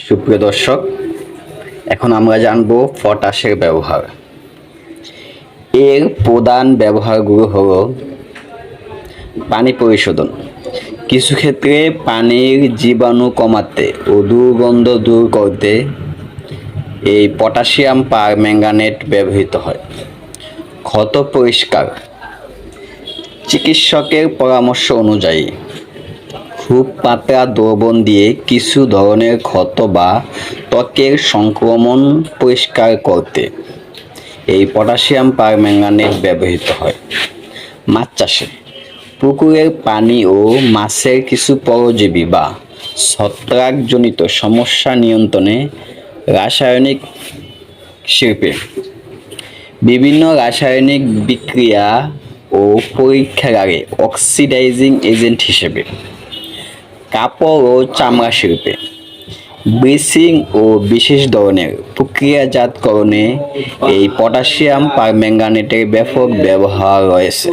সুপ্রিয় দর্শক, এখন আমরা জানব পটাশের ব্যবহার। এর প্রধান ব্যবহারগুলো হলো পানি পরিশোধন। কিছু ক্ষেত্রে পানির জীবাণু কমাতে ও দুর্গন্ধ দূর করতে এই পটাশিয়াম পারম্যাঙ্গানেট ব্যবহৃত হয়। ক্ষত পরিষ্কার। চিকিৎসকের পরামর্শ অনুযায়ী খুব পাতলা দ্রবণ দিয়ে কিছু ধরনের ক্ষত বা ত্বকের সংক্রমণ পরিষ্কার করতে এই পটাশিয়াম পারম্যাঙ্গানেট ব্যবহৃত হয়। মাছ চাষে পুকুরের পানি ও মাছের কিছু পরজীবী বা ছত্রাকজনিত সমস্যা নিয়ন্ত্রণে রাসায়নিক শিল্পে বিভিন্ন রাসায়নিক বিক্রিয়া ও পরীক্ষাগারে অক্সিডাইজিং এজেন্ট হিসেবে কাপড় ও চামড়া শিল্পে ব্লিচিং ও বিশেষ ধরনের প্রক্রিয়াজাতকরণে এই পটাশিয়াম পারম্যাঙ্গানেটের ব্যাপক ব্যবহার রয়েছে।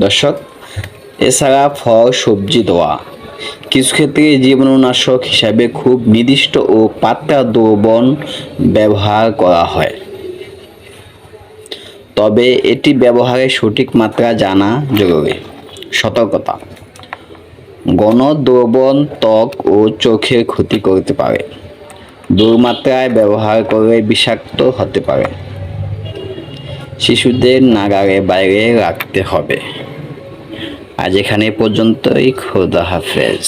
দর্শক, এছাড়া ফল সবজি ধোয়া কিছু ক্ষেত্রে জীবাণুনাশক হিসাবে খুব নির্দিষ্ট ও পাতলা দ্রবণ ব্যবহার করা হয়, তবে এটি ব্যবহারের সঠিক মাত্রা জানা জরুরি। সতর্কতা: ঘন দ্রবণ ত্বক ও চোখের ক্ষতি করতে পারে। দুর্মাত্রায় ব্যবহার করলে বিষাক্ত হতে পারে। শিশুদের নাগালের বাইরে রাখতে হবে। আজ এখানে পর্যন্তই। খোদা হাফেজ।